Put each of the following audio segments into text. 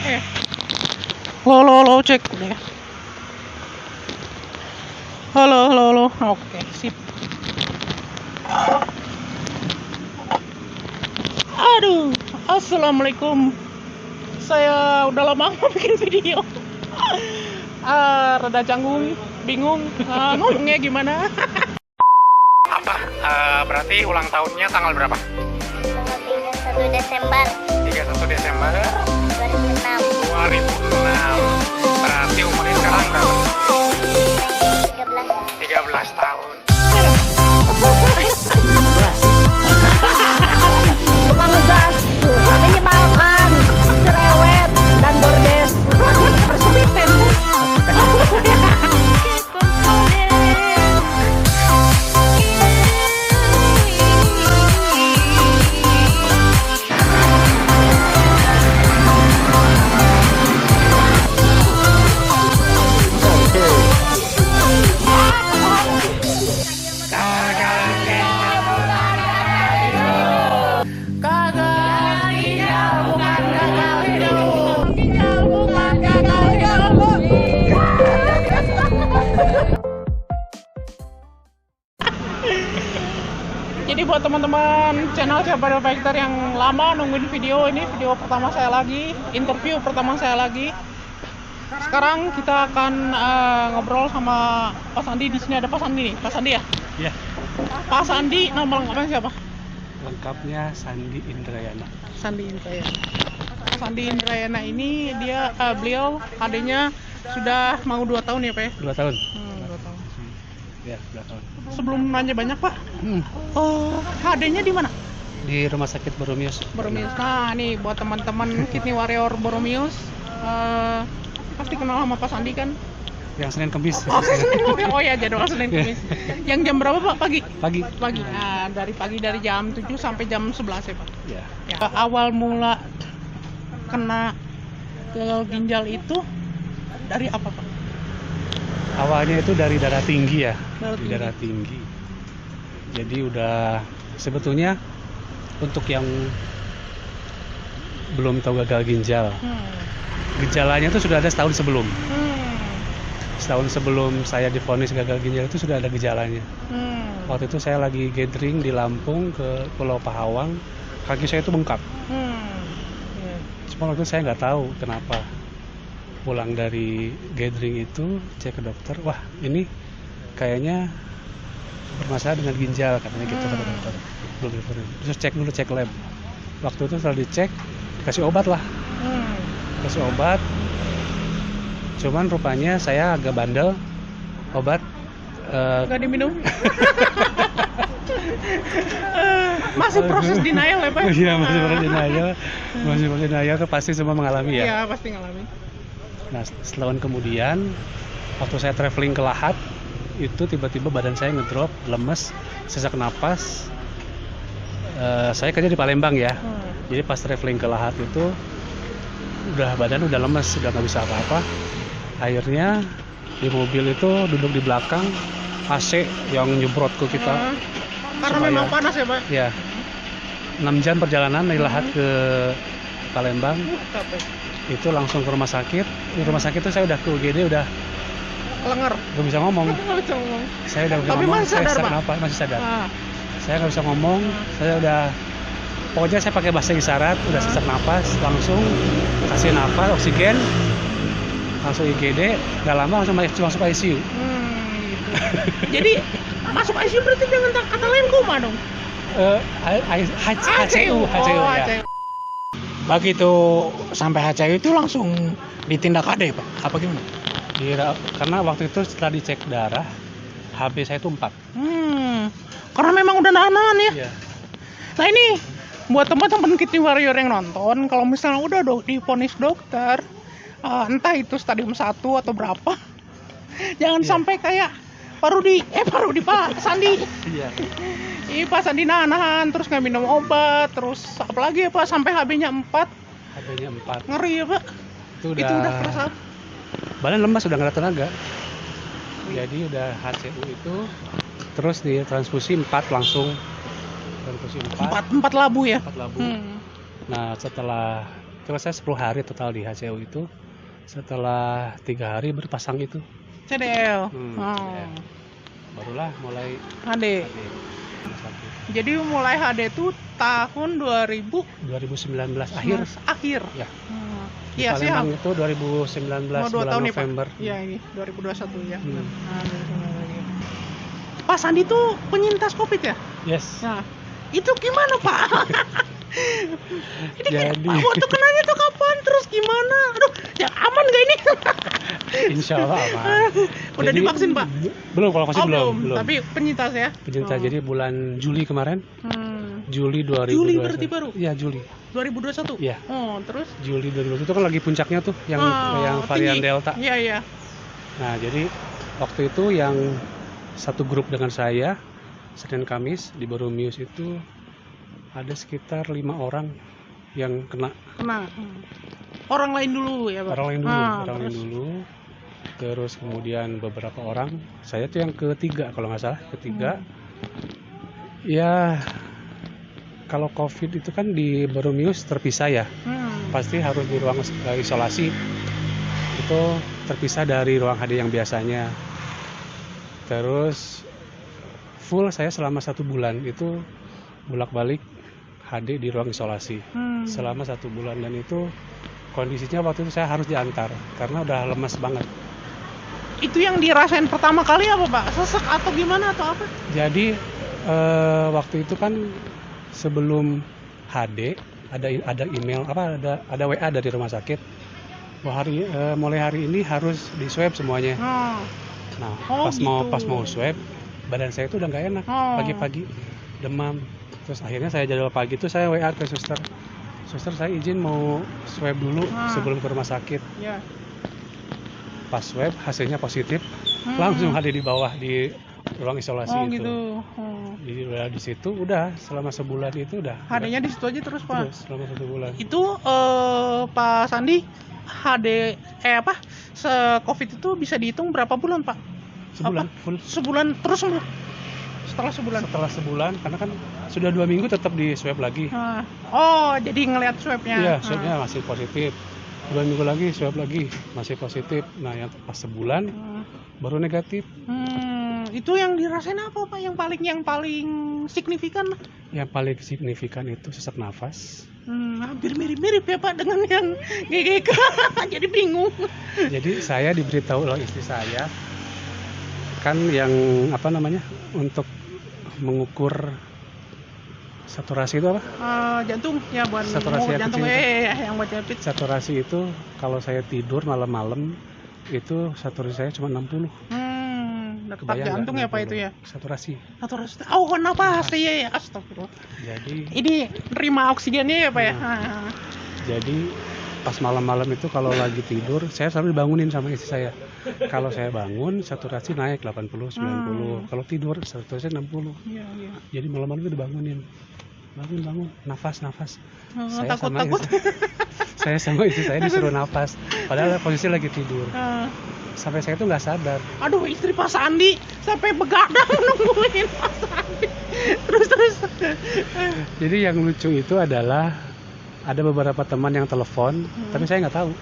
Eh, lo cek udah ya. Halo. Oke, sip. Aduh, assalamualaikum. Saya udah lama nggak bikin video. Rada canggung, bingung ngomongnya gimana. Apa? Berarti ulang tahunnya tanggal berapa? Tanggal 31 Desember 2006. 2006. Berarti umurnya sekarang berapa? 13 tahun. Tukang ngegas, menyebalkan, cerewet, dan bordes. Persepiten. Jadi buat teman-teman channel Siapa Factor yang lama nungguin video ini, video pertama saya lagi, interview pertama saya lagi. Sekarang kita akan ngobrol sama Pak Sandi. Di sini ada Pak Sandi nih, Pak Sandi ya? Iya. Pak Sandi, nama lengkapnya siapa? Lengkapnya Sandi Indrayana. Sandi Indrayana. Pak Sandi Indrayana ini beliau adanya sudah mau 2 tahun ya Pak ya? 2 tahun. 2 tahun. Ya, 2 tahun. Sebelum nanya banyak Pak, HD-nya di mana? Di Rumah Sakit Boromius. Boromius. Nah, nih buat teman-teman Kidney Warrior Boromius, pasti kenal sama Pak Sandi kan? Yang Senin Kemis. Oh ya, jadwal Senin Kemis. Yang jam berapa Pak? Pagi? Pagi. Nah, dari jam 7 sampai jam 11 ya Pak? Ya. Ya. Awal mula kena gagal ginjal itu dari apa Pak? Awalnya itu dari darah tinggi ya. Darah tinggi. Jadi udah sebetulnya untuk yang belum tahu gagal ginjal, gejalanya itu sudah ada setahun sebelum. Setahun sebelum saya divonis gagal ginjal itu sudah ada gejalanya. Waktu itu saya lagi gathering di Lampung ke Pulau Pahawang, kaki saya itu bengkak. Cuma waktu itu saya nggak tahu kenapa. Pulang dari gathering itu cek ke dokter, wah ini kayaknya bermasalah dengan ginjal katanya gitu kata dokter. Terus cek lab. Waktu itu setelah dicek kasih obat lah. Kasih obat. Cuman rupanya saya agak bandel, obat nggak diminum. Masih proses denial ya Pak? Iya, masih proses denial. Pasti semua mengalami ya. Iya, pasti ngalami. Nah, setahun kemudian waktu saya traveling ke Lahat itu tiba-tiba badan saya ngedrop, lemes, sesak napas. Saya kerja di Palembang ya. Jadi pas traveling ke Lahat itu badan udah lemes, udah nggak bisa apa-apa. Akhirnya di mobil itu duduk di belakang, AC yang nyemprot ke kita. Karena memang panas ya Pak? Ya. 6 jam perjalanan dari Lahat ke Palembang. Itu langsung ke rumah sakit. Di rumah sakit itu saya udah ke UGD, udah kelengar, nggak bisa ngomong. Saya udah tapi ngomong, masih sadar, saya Pak? kenapa masih sadar. Saya nggak bisa ngomong. Saya udah, pokoknya saya pakai bahasa isyarat, udah sesak napas, langsung kasih napas, oksigen, langsung IGD. Nggak lama langsung masuk ICU. Gitu. Jadi masuk ICU berarti dengan kata lain koma dong? HCU ya. Begitu sampai HCU itu langsung ditindak AD Pak? Apa gimana? Karena waktu itu setelah dicek darah, HB saya itu 4. Karena memang udah nahan ya? Iya. Nah ini buat teman-teman Kidney Warrior yang nonton, kalau misalnya udah divonis dokter, entah itu stadium 1 atau berapa, jangan sampai kayak Pak Sandi. Iya. Pak Sandi nahan terus nggak minum obat, terus apalagi ya Pak sampai HB-nya 4. HB-nya 4. Ngeri ya Pak. Itu udah kerasa. Badan lemas, udah nggak ada tenaga. Jadi udah HCU itu terus ditransfusi 4 langsung. Transfusi 4. 4 labu ya? 4 labu. Nah, setelah Terus saya 10 hari total di HCU itu. Setelah 3 hari berpasang itu. CDL. CDL. Barulah mulai HD. Jadi mulai HD itu tahun 2019 akhir. Ya. Di Iya sih. Palembang itu 2019 bulan tahun November. Nih, Pak. Iya ini 2021 ya. Pak Sandi tuh penyintas COVID ya? Yes. Nah, itu gimana Pak? Jadi waktu kenanya tuh kapan? Terus gimana? Aduh, ya aman gak ini? Insya Allah aman. Udah Jadi, divaksin Pak? Belum, kalau vaksin belum. Tapi penyintas ya? Penyintas. Jadi bulan Juli kemarin. Juli 2021. Juli berarti baru? Iya, Juli. 2021? Iya. Oh, terus? Juli 2021 itu kan lagi puncaknya tuh yang varian tinggi. Delta. Iya, iya. Nah, jadi waktu itu yang satu grup dengan saya Senin Kamis di Boromius itu ada sekitar 5 orang yang kena. Orang lain dulu ya Pak? Orang lain dulu. Terus kemudian beberapa orang, saya tuh yang ketiga kalau nggak salah, Ya, kalau COVID itu kan di Boromius terpisah ya, pasti harus di ruang isolasi. Itu terpisah dari ruang HD yang biasanya. Terus full saya selama 1 bulan itu bolak-balik HD di ruang isolasi selama 1 bulan, dan itu kondisinya waktu itu saya harus diantar karena udah lemas banget. Itu yang dirasain pertama kali apa Pak? Sesek atau gimana atau apa? Jadi waktu itu kan sebelum HD ada email ada WA dari rumah sakit. Mulai hari ini harus di swab semuanya. Nah, pas mau swab, badan saya itu udah nggak enak. Pagi-pagi demam. Terus akhirnya saya jadwal pagi itu saya WA ke suster. Suster, saya izin mau swab dulu sebelum ke rumah sakit. Yeah. Pas swab hasilnya positif, langsung ada di bawah di ruang isolasi itu. Gitu. Jadi udah di situ udah selama sebulan itu udah. HD-nya di situ aja terus Pak. Terus selama 1 bulan. Itu Pak Sandi HD COVID itu bisa dihitung berapa bulan Pak? Sebulan full. Sebulan terus setelah sebulan karena kan sudah 2 minggu tetap di swab lagi. Jadi ngelihat swabnya. Iya, swabnya masih positif. 2 minggu lagi swab lagi masih positif. Nah, yang pas sebulan baru negatif. Itu yang dirasain apa Pak? Yang paling signifikan? Yang paling signifikan itu sesak nafas. Hampir mirip-mirip ya Pak dengan yang GGK. Jadi bingung. Jadi saya diberitahu oleh istri saya kan yang untuk mengukur saturasi itu apa? Jantung ya, buat saturasi jantung yang buat jepit. Saturasi itu kalau saya tidur malam-malam itu saturasi saya cuma 60. Detak jantung ya Pak itu ya? Saturasi. Napas ya, astagfirullah. Jadi ini nerima oksigennya ya Pak ya? Jadi pas malam-malam itu kalau lagi tidur saya selalu dibangunin sama istri saya. Kalau saya bangun saturasi naik 80, 90. Kalau tidur saturasi 60. Iya. Jadi malam-malam itu dibangunin. Bangun, nafas. Takut. Saya sama istri saya disuruh nafas. Padahal posisi lagi tidur. Sampai saya tuh nggak sadar. Aduh, istri Pak Sandi sampai begadang nungguin Pak Sandi. Terus. Jadi yang lucu itu adalah ada beberapa teman yang telepon, tapi saya nggak tahu.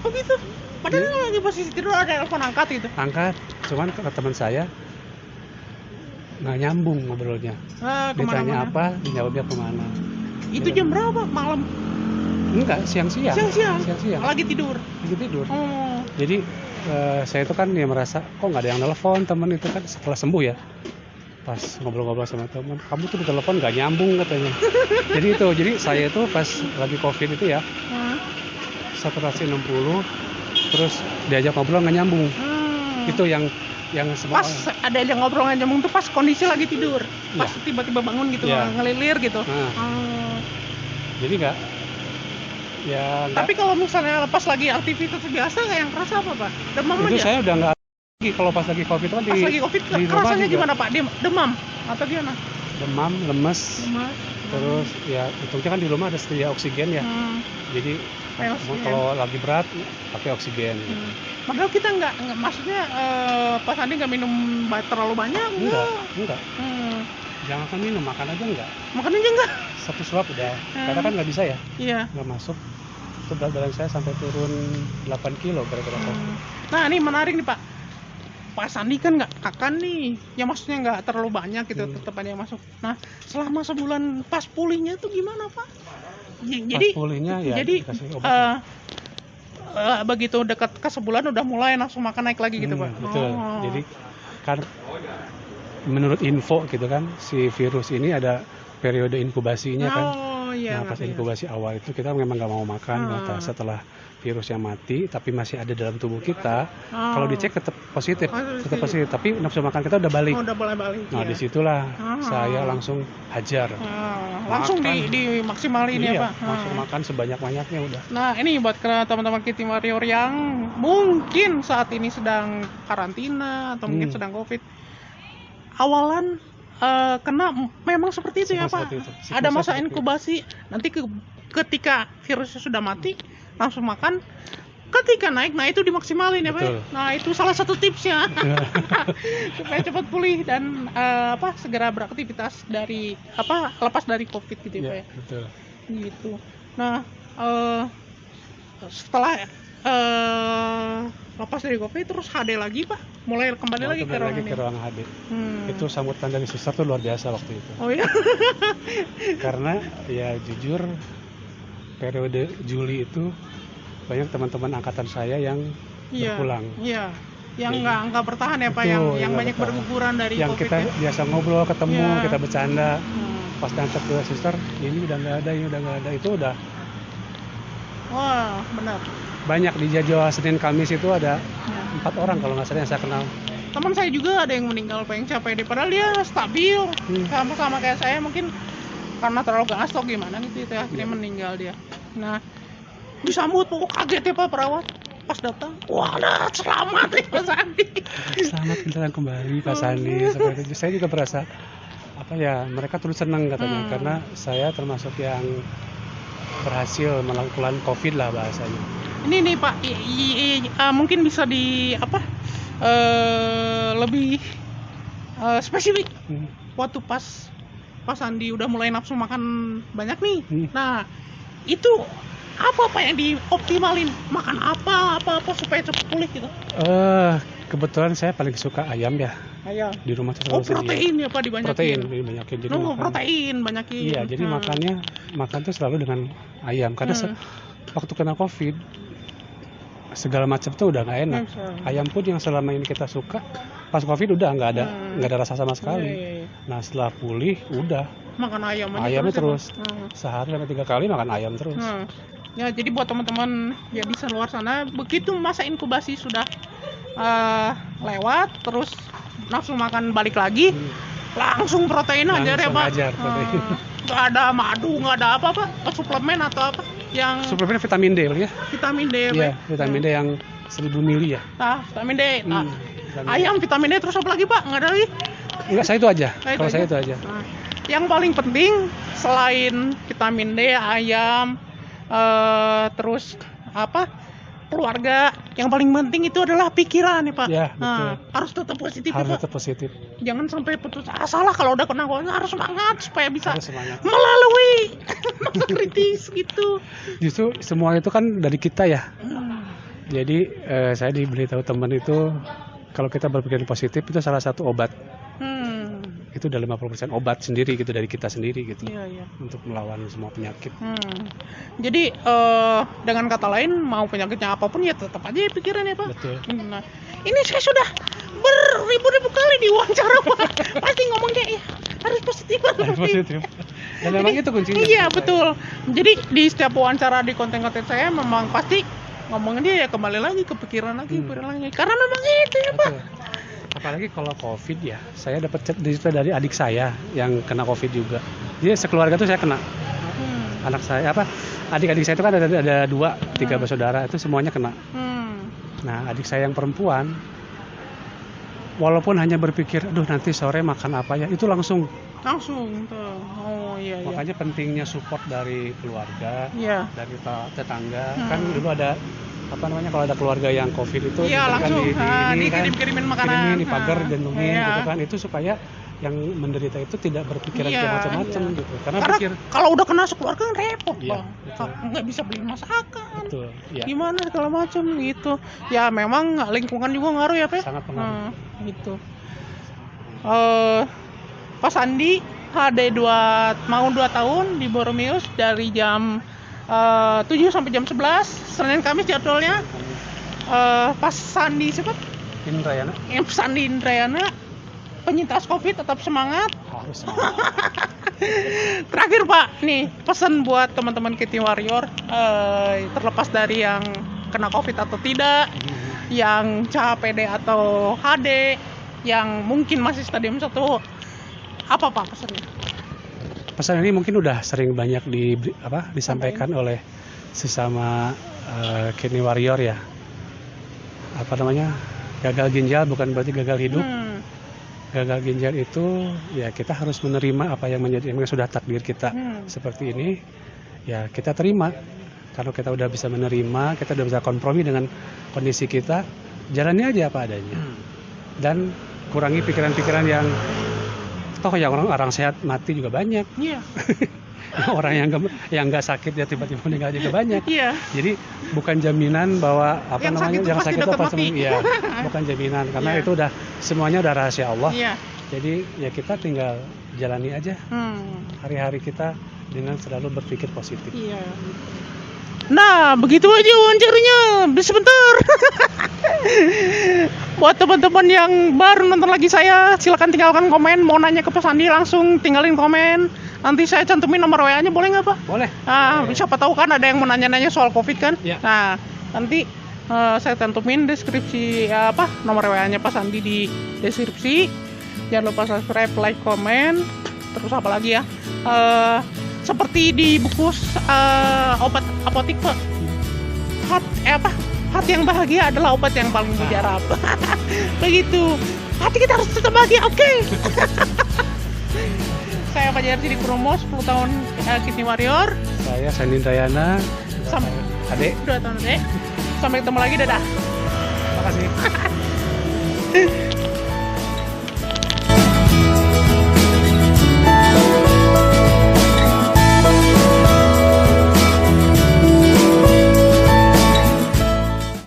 Oh gitu? Padahal lagi posisi tidur ada telepon angkat gitu? Angkat, cuman kata teman saya nggak nyambung ngobrolnya. Ditanya apa, dijawabnya kemana. Itu jam berapa? Malam? Enggak, siang-siang. Lagi tidur? Jadi saya itu kan merasa kok nggak ada yang telepon, teman itu kan setelah sembuh ya. Pas ngobrol-ngobrol sama teman, kamu tuh di telepon nggak nyambung katanya. Jadi saya itu pas lagi COVID itu ya, saturasi 60, terus diajak ngobrol nggak nyambung. Itu yang semua. Pas ada yang ngobrol nggak nyambung tuh pas kondisi lagi tidur, pas tiba-tiba bangun gitu, ngelilir gitu. Jadi nggak. Tapi kalau misalnya pas lagi aktivitas biasa nggak yang kerasa apa Pak? Demam itu aja? Saya udah nggak. Kalau pas lagi COVID kan pas lagi COVID rasanya gimana Pak? Demam atau gimana? Demam, lemes. Terus ya untungnya kan di rumah ada sedia oksigen ya. Jadi kalau lagi berat pakai oksigen. Padahal kita nggak maksudnya Pak Sandi nggak minum terlalu banyak? Enggak. Jangan minum, makan aja enggak. Makan aja enggak? 1 suap udah. Karena kan nggak bisa ya. Iya. Nggak masuk. Itu berat badan saya sampai turun 8 kilo gara-gara COVID. Nah ini menarik nih Pak. Pak Sandi kan nggak akan nih, ya maksudnya nggak terlalu banyak gitu, tetap ada yang masuk. Nah selama sebulan pas pulihnya tuh gimana Pak? Jadi Pas pulihnya ya jadi dikasih obat. begitu dekat ke sebulan udah mulai langsung makan naik lagi gitu Pak? Betul. Oh. Jadi kan menurut info gitu kan, si virus ini ada periode inkubasinya kan. Oh iya. Nah pas ngerti. inkubasi awal itu kita memang nggak mau makan. Nah, setelah virusnya mati tapi masih ada dalam tubuh kita, kalau dicek tetap positif, tetap positif. Tapi nafsu makan kita udah balik. Oh, udah boleh balik. Nah ya. disitulah saya langsung hajar. Langsung Makan. dimaksimalin ya Iya, Pak. langsung makan sebanyak-banyaknya udah. Nah ini buat teman-teman Kitty Warrior yang mungkin saat ini sedang karantina atau mungkin sedang COVID, awalan kena memang seperti itu ya Pak. Seperti itu. Ada masa Seperti itu. inkubasi, nanti ketika virusnya sudah mati langsung makan, ketika naik, nah itu dimaksimalin ya Pak. Betul. Nah itu salah satu tipsnya supaya cepat pulih dan segera beraktivitas dari lepas dari COVID gitu ya Pak Iya, ya. betul. Gitu. Nah setelah lepas dari COVID terus HD lagi Pak, mulai kembali lagi ke ruangan ini. ruang HD. Itu sambutan dari suster tuh luar biasa waktu itu. Oh iya. Karena ya jujur periode Juli itu banyak teman-teman angkatan saya yang berpulang. Iya. Yang Jadi, nggak bertahan ya Pak, betul, yang yang banyak bertahan. berguguran dari Yang COVID. kita ya. biasa ngobrol, ketemu, Iya. kita bercanda. Pas nangkep ke suster, ini udah nggak ada, ini udah nggak ada. Itu udah Wah benar. banyak di jadwal Senin Kamis itu ada Ya. 4 orang kalau nggak salah yang saya kenal. Teman saya juga ada yang meninggal Pak, yang CPD, padahal dia stabil, sama-sama kayak saya, mungkin karena terlalu gas atau gimana gitu ya, akhirnya meninggal dia. Nah disambut pokok kaget ya Pak perawat pas datang, wah ada selamat ya Pak Sandi. Selamat kedatangan kembali Pak Sandi. Seperti itu. Saya juga berasa mereka turut senang katanya karena saya termasuk yang berhasil melakukan COVID lah bahasanya. Ini nih Pak, mungkin bisa lebih spesifik. Waktu pas Sandi udah mulai nafsu makan banyak nih. Nah itu apa yang dioptimalin, makan apa supaya cepat pulih gitu? Kebetulan saya paling suka ayam ya. Ayam. Di rumah tuh selalu protein ya Pak, dibanyakin. Protein dibanyakin. Jadi protein banyakin. Iya, jadi makan tuh selalu dengan ayam karena waktu kena COVID segala macam tuh udah nggak enak. Ayam pun yang selama ini kita suka pas COVID udah nggak ada rasa sama sekali. Iya. Nah setelah pulih udah Makan ayamnya terus. ya, Pak? Sehari sampai 3 kali makan ayam terus. Ya jadi buat teman-teman ya di luar sana, begitu masa inkubasi sudah lewat, terus nafsu makan balik lagi, langsung protein aja ya Pak. Protein. Nggak ada madu, nggak ada apa suplemen atau apa yang Suplemen vitamin D ya? vitamin D. Iya, vitamin D yang 1000 mili ya. Nah, vitamin D. Nah, vitamin D. ayam vitamin D, terus apa lagi Pak? Nggak ada lagi? Enggak, saya itu aja. Kalau saya itu aja. Nah, yang paling penting selain vitamin D, ayam, terus keluarga, yang paling penting itu adalah pikiran nih Pak. Ya, Nah, harus tetap positif harus ya, Pak. tetap positif. Jangan sampai putus asa lah kalau udah kena corona, harus semangat supaya bisa Harus semangat. melalui masa kritis gitu. Justru semua itu kan dari kita ya. Jadi saya diberitahu teman itu kalau kita berpikir positif itu salah satu obat. Itu udah 50% obat sendiri gitu dari kita sendiri gitu. Iya. Untuk melawan semua penyakit. Jadi dengan kata lain, mau penyakitnya apapun ya tetap aja pikiran ya Pak. Betul. Nah, ini saya sudah beribu-ribu kali diwawancara Pak. Pasti ngomongnya ya harus positif. Harus positif. Dan memang itu kuncinya. Iya betul. Jadi di setiap wawancara di konten-konten saya memang pasti ngomongnya ya kembali lagi ke pikiran lagi, karena memang itu ya Pak. Betul. Apalagi kalau COVID ya, saya dapat cerita dari adik saya yang kena COVID juga. Jadi sekeluarga tuh saya kena. Anak saya adik-adik saya itu kan ada 3 bersaudara, itu semuanya kena. Nah adik saya yang perempuan, walaupun hanya berpikir, aduh nanti sore makan apa ya, itu langsung Langsung tuh. Oh iya iya. Makanya pentingnya support dari keluarga, Iya. dari tetangga. Kan dulu ada apa namanya, kalau ada keluarga yang COVID itu Iya, kan langsung, ini kan, dikirim-kirimin makanan. kirimin, dipagar, gantungin Iya. gitu kan. Itu supaya yang menderita itu tidak berpikiran Iya, kayak macam-macam iya. gitu. Karena Karena pikir kalau udah kena sekeluarga kan repot, Iya, Bang. betul. Nggak bisa beli masakan. betul, ya. Gimana segala macam gitu. Ya memang lingkungan juga ngaruh ya, Pe? Sangat pengaruh. Gitu. Pak Sandi HD mau 2 tahun di Boromius dari jam 7 sampai jam 11 Senin Kamis jadwalnya. Pas Sandi siapa? Indrayana Sandi Indrayana, penyintas COVID tetap semangat. harus Terakhir Pak, nih pesan buat teman-teman Kitty Warrior, terlepas dari yang kena COVID atau tidak, yang CHPD atau HD, yang mungkin masih stadium 1, apa Pak pesannya? pesan ini mungkin udah sering banyak disampaikan oleh sesama Kidney Warrior ya. Apa namanya, gagal ginjal bukan berarti gagal hidup. Gagal ginjal itu ya kita harus menerima apa yang sudah takdir kita seperti ini, ya kita terima. Kalau kita udah bisa menerima, kita udah bisa kompromi dengan kondisi kita, jalani aja apa adanya. Dan kurangi pikiran-pikiran yang toh yang orang sehat mati juga banyak. Iya. Orang yang nggak sakit ya tiba-tiba meninggal juga banyak. Iya. Jadi bukan jaminan bahwa Yang sakit itu pasti tetap mati. Ya, bukan jaminan karena Iya. itu udah semuanya udah rahasia Allah. Iya. Jadi ya kita tinggal jalani aja hari-hari kita dengan selalu berpikir positif. Iya. Nah, begitu aja wawancaranya. Sebentar. Buat teman-teman yang baru nonton lagi saya, silakan tinggalkan komen. Mau nanya ke Pak Sandi langsung tinggalin komen. Nanti saya cantumin nomor WA-nya, boleh nggak Pak? Boleh. Nah, siapa tahu kan ada yang mau nanya-nanya soal COVID kan? Iya. Nah, nanti saya cantumin deskripsi nomor WA-nya Pak Sandi di deskripsi. Jangan lupa subscribe, like, komen. Terus apa lagi ya? Seperti dibungkus obat apotik Pak. Hati yang bahagia adalah obat yang paling mujarab. Begitu. Hati kita harus tetap bahagia, oke? Saya Pak Jarsi di Purnomo, 10 tahun Kidney Warrior. Saya Sandi Indrayana. Adek. 2 tahun, Sampai ketemu lagi, dadah. Terima kasih.